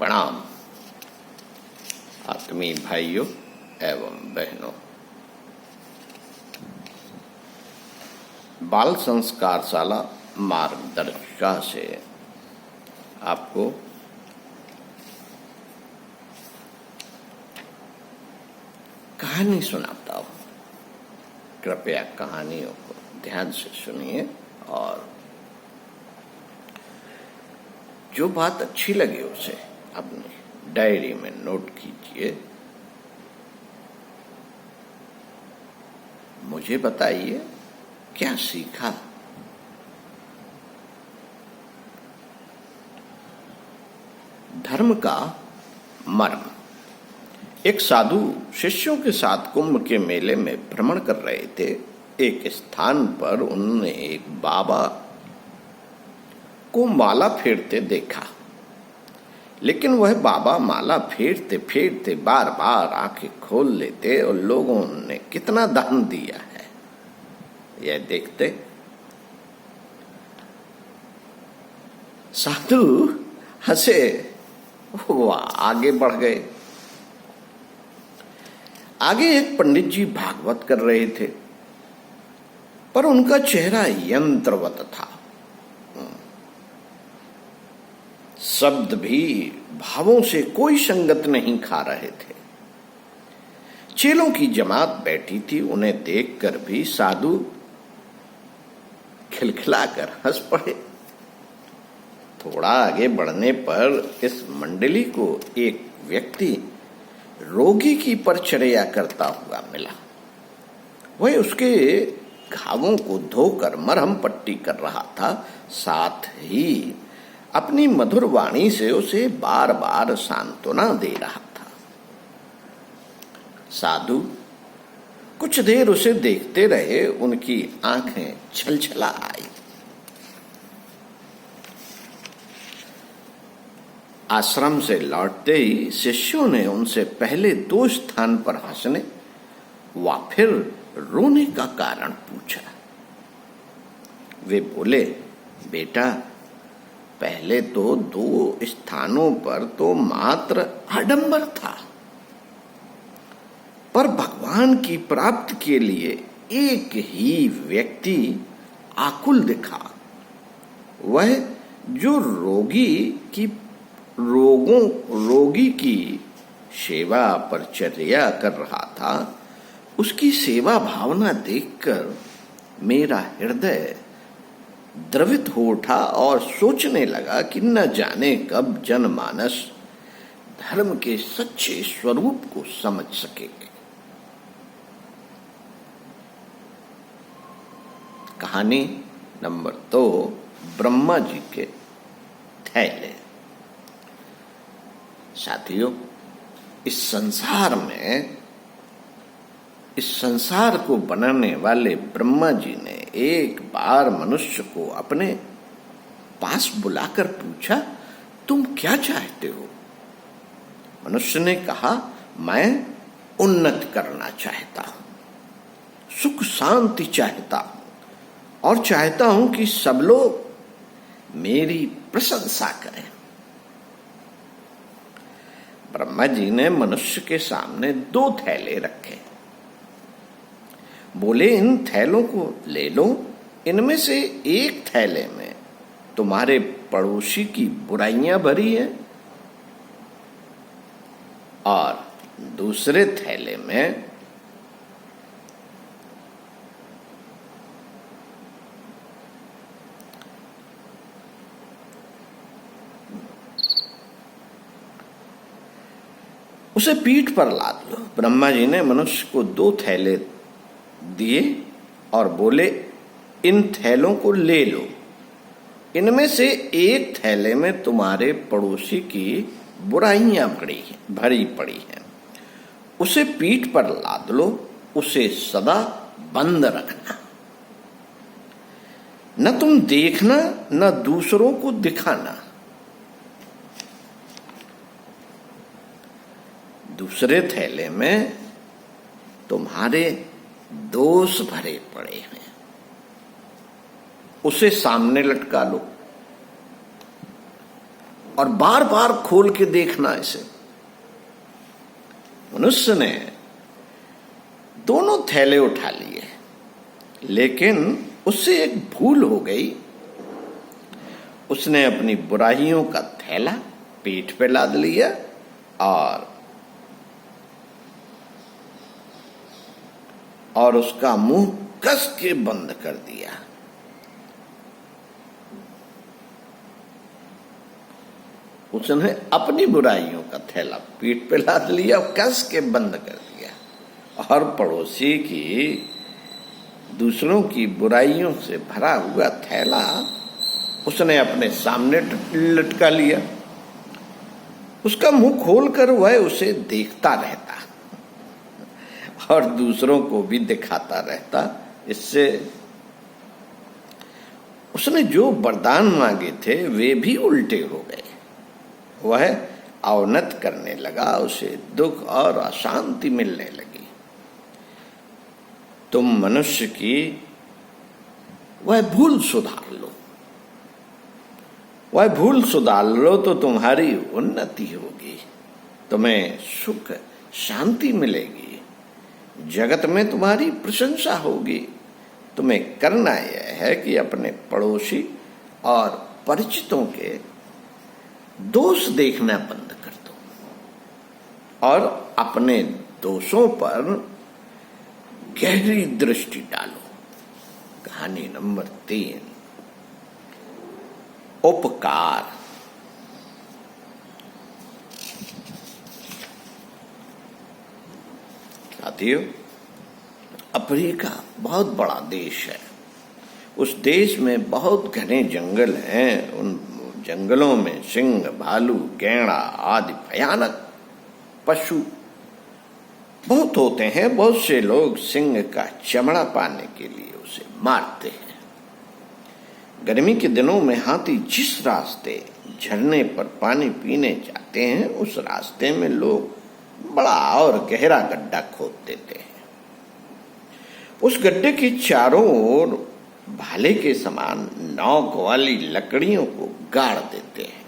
प्रणाम आत्मीय भाइयों एवं बहनों। बाल संस्कारशाला मार्गदर्शिका से आपको कहानी सुनाता हूँ। कृपया कहानियों को ध्यान से सुनिए और जो बात अच्छी लगे उसे अपनी डायरी में नोट कीजिए। मुझे बताइए क्या सीखा। धर्म का मर्म। एक साधु शिष्यों के साथ कुंभ के मेले में भ्रमण कर रहे थे। एक स्थान पर उन्होंने एक बाबा को माला फेरते देखा, लेकिन वह बाबा माला फेरते फेरते बार बार आंखें खोल लेते और लोगों ने कितना दान दिया है यह देखते। साधु हंसे, वो आगे बढ़ गए। आगे एक पंडित जी भागवत कर रहे थे, पर उनका चेहरा यंत्रवत था। शब्द भी भावों से कोई संगत नहीं खा रहे थे। चेलों की जमात बैठी थी। उन्हें देखकर भी साधु खिलखिलाकर हंस पड़े। थोड़ा आगे बढ़ने पर इस मंडली को एक व्यक्ति रोगी की परिचर्या करता हुआ मिला। वह उसके घावों को धोकर मरहम पट्टी कर रहा था, साथ ही अपनी मधुर वाणी से उसे बार बार सांत्वना दे रहा था। साधु कुछ देर उसे देखते रहे। उनकी आंखें छलछला आई। आश्रम से लौटते ही शिष्यों ने उनसे पहले 2 स्थान पर हंसने व फिर रोने का कारण पूछा। वे बोले, बेटा, पहले तो 2 स्थानों पर तो मात्र आडंबर था, पर भगवान की प्राप्ति के लिए एक ही व्यक्ति आकुल दिखा। वह जो रोगी की सेवा परिचर्या कर रहा था, उसकी सेवा भावना देखकर मेरा हृदय द्रवित हो उठा और सोचने लगा कि न जाने कब जनमानस धर्म के सच्चे स्वरूप को समझ सकेंगे। कहानी नंबर 2, ब्रह्मा जी के थैले। साथियों, इस संसार को बनाने वाले ब्रह्मा जी ने एक बार मनुष्य को अपने पास बुलाकर पूछा, तुम क्या चाहते हो? मनुष्य ने कहा, मैं उन्नति करना चाहता हूं, सुख शांति चाहता हूं और चाहता हूं कि सब लोग मेरी प्रशंसा करें। ब्रह्मा जी ने मनुष्य के सामने 2 थैले रखे। बोले, इन थैलों को ले लो। इनमें से एक थैले में तुम्हारे पड़ोसी की बुराइयां भरी हैं और दूसरे थैले में उसे पीठ पर लाद लो। ब्रह्मा जी ने मनुष्य को 2 थैले दिए और बोले, इन थैलों को ले लो। इनमें से एक थैले में तुम्हारे पड़ोसी की बुराइयां भरी पड़ी हैं। उसे पीठ पर लाद लो, उसे सदा बंद रखना। न तुम देखना न दूसरों को दिखाना। दूसरे थैले में तुम्हारे दोष भरे पड़े हैं, उसे सामने लटका लो और बार बार खोल के देखना इसे। मनुष्य ने दोनों थैले उठा लिए, लेकिन उससे एक भूल हो गई। उसने अपनी बुराइयों का थैला पीठ पे लाद लिया और उसका मुंह कस के बंद कर दिया। उसने अपनी बुराइयों का थैला पीठ पे लाद लिया और कस के बंद कर दिया, और पड़ोसी की दूसरों की बुराइयों से भरा हुआ थैला उसने अपने सामने लटका लिया। उसका मुंह खोलकर वह उसे देखता रहता और दूसरों को भी दिखाता रहता। इससे उसने जो वरदान मांगे थे वे भी उल्टे हो गए। वह अवनत करने लगा, उसे दुख और अशांति मिलने लगी। तुम मनुष्य की वह भूल सुधार लो, वह भूल सुधार लो तो तुम्हारी उन्नति होगी, तुम्हें सुख शांति मिलेगी, जगत में तुम्हारी प्रशंसा होगी। तुम्हें करना यह है कि अपने पड़ोसी और परिचितों के दोष देखना बंद कर दो और अपने दोषों पर गहरी दृष्टि डालो। कहानी नंबर 3, उपकार। साथियों, अफ्रीका बहुत बड़ा देश है। उस देश में बहुत घने जंगल हैं। उन जंगलों में सिंह, भालू, गैंडा आदि भयानक पशु बहुत होते हैं। बहुत से लोग सिंह का चमड़ा पाने के लिए उसे मारते हैं। गर्मी के दिनों में हाथी जिस रास्ते झरने पर पानी पीने जाते हैं, उस रास्ते में लोग बड़ा और गहरा गड्ढा खोद देते हैं। उस गड्ढे के चारों ओर भाले के समान नोक वाली लकड़ियों को गाड़ देते हैं।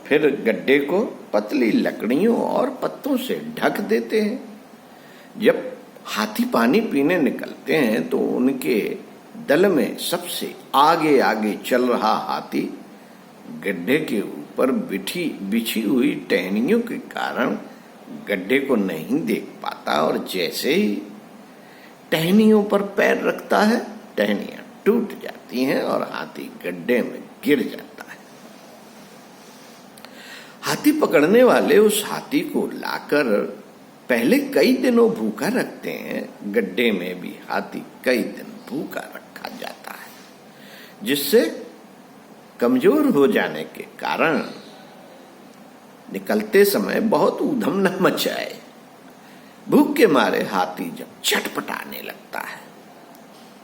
फिर गड्ढे को पतली लकड़ियों और पत्तों से ढक देते हैं। जब हाथी पानी पीने निकलते हैं तो उनके दल में सबसे आगे आगे चल रहा हाथी गड्ढे के ऊपर बिछी हुई टहनियों के कारण गड्ढे को नहीं देख पाता, और जैसे ही टहनियों पर पैर रखता है, टहनियां टूट जाती हैं और हाथी गड्ढे में गिर जाता है। हाथी पकड़ने वाले उस हाथी को लाकर पहले कई दिनों भूखा रखते हैं। गड्ढे में भी हाथी कई दिन भूखा रखा जाता है, जिससे कमजोर हो जाने के कारण निकलते समय बहुत ऊधम न मचाए। भूख के मारे हाथी जब छटपटाने लगता है,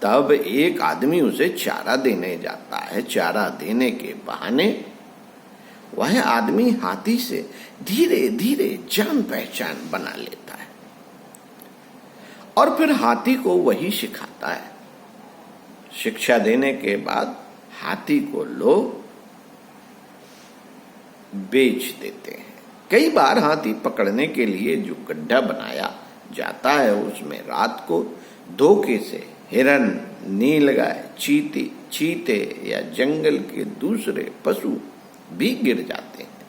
तब एक आदमी उसे चारा देने जाता है। चारा देने के बहाने वह आदमी हाथी से धीरे धीरे जान पहचान बना लेता है और फिर हाथी को वही सिखाता है। शिक्षा देने के बाद हाथी को लोग बेच देते हैं। कई बार हाथी पकड़ने के लिए जो गड्ढा बनाया जाता है, उसमें रात को धोखे से हिरन, नीलगाय, चीते या जंगल के दूसरे पशु भी गिर जाते हैं।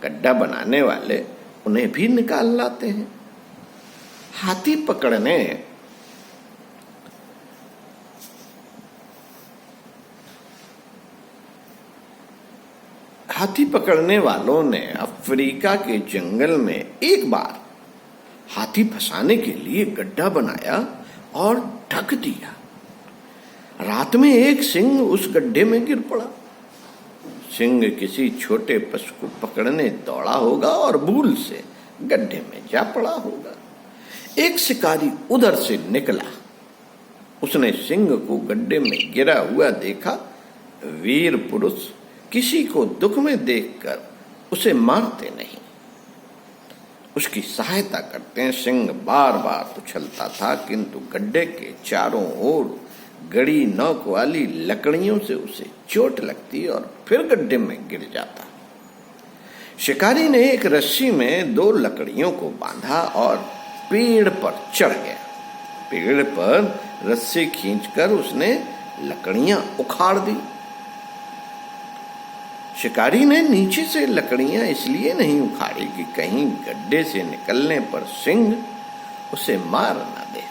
गड्ढा बनाने वाले उन्हें भी निकाल लाते हैं। हाथी पकड़ने वालों ने अफ्रीका के जंगल में एक बार हाथी फंसाने के लिए गड्ढा बनाया और ढक दिया। रात में एक सिंह उस गड्ढे में गिर पड़ा। सिंह किसी छोटे पशु को पकड़ने दौड़ा होगा और भूल से गड्ढे में जा पड़ा होगा। एक शिकारी उधर से निकला। उसने सिंह को गड्ढे में गिरा हुआ देखा। वीर पुरुष किसी को दुख में देखकर उसे मारते नहीं, उसकी सहायता करते हैं। सिंह बार बार उछलता था, किंतु गड्ढे के चारों ओर गड़ी नोक वाली लकड़ियों से उसे चोट लगती और फिर गड्ढे में गिर जाता। शिकारी ने एक रस्सी में 2 लकड़ियों को बांधा और पेड़ पर चढ़ गया। पेड़ पर रस्सी खींचकर उसने लकड़ियां उखाड़ दी। शिकारी ने नीचे से लकड़ियां इसलिए नहीं उखाड़ी कि कहीं गड्ढे से निकलने पर सिंह उसे मार न दे।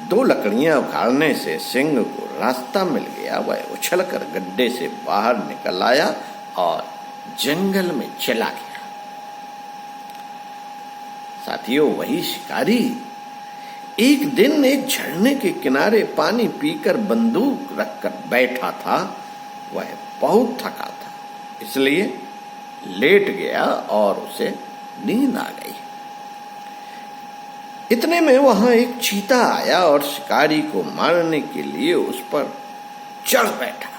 2 लकड़ियां उखाड़ने से सिंह को रास्ता मिल गया। वह उछलकर गड्ढे से बाहर निकल आया और जंगल में चला गया। साथियों, वही शिकारी एक दिन एक झरने के किनारे पानी पीकर बंदूक रखकर बैठा था। वह बहुत थका था, इसलिए लेट गया और उसे नींद आ गई। इतने में वहां एक चीता आया और शिकारी को मारने के लिए उस पर चढ़ बैठा।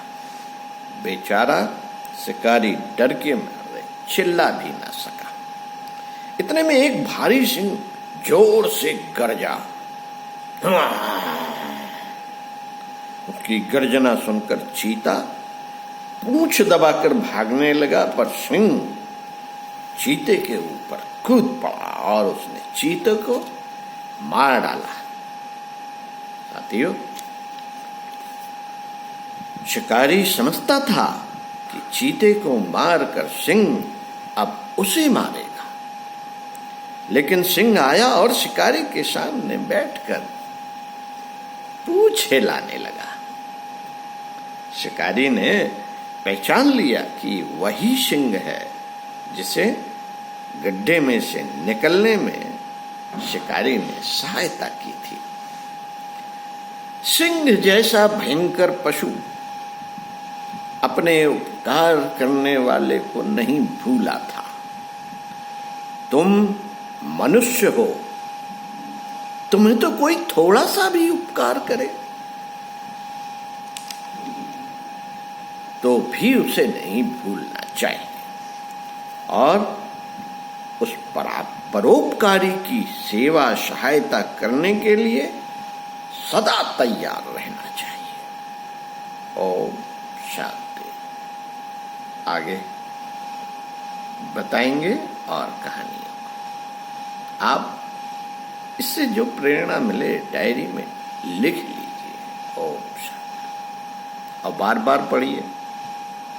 बेचारा शिकारी डर के मारे चिल्ला भी ना सका। इतने में एक भारी सिंह जोर से गरजा। उसकी गर्जना सुनकर चीता पूंछ दबाकर भागने लगा, पर सिंह चीते के ऊपर कूद पड़ा और उसने चीते को मार डाला। साथियों, शिकारी समझता था कि चीते को मारकर सिंह अब उसे मारेगा, लेकिन सिंह आया और शिकारी के सामने बैठकर पूंछ हिलाने लगा। शिकारी ने पहचान लिया कि वही सिंह है जिसे गड्ढे में से निकलने में शिकारी ने सहायता की थी। सिंह जैसा भयंकर पशु अपने उपकार करने वाले को नहीं भूला था। तुम मनुष्य हो, तुम्हें तो कोई थोड़ा सा भी उपकार करे तो भी उसे नहीं भूलना चाहिए और उस परोपकारी की सेवा सहायता करने के लिए सदा तैयार रहना चाहिए। ओम शांति। आगे बताएंगे और कहानियों को आप इससे जो प्रेरणा मिले डायरी में लिख लीजिए। ओम शांति। और बार बार पढ़िए।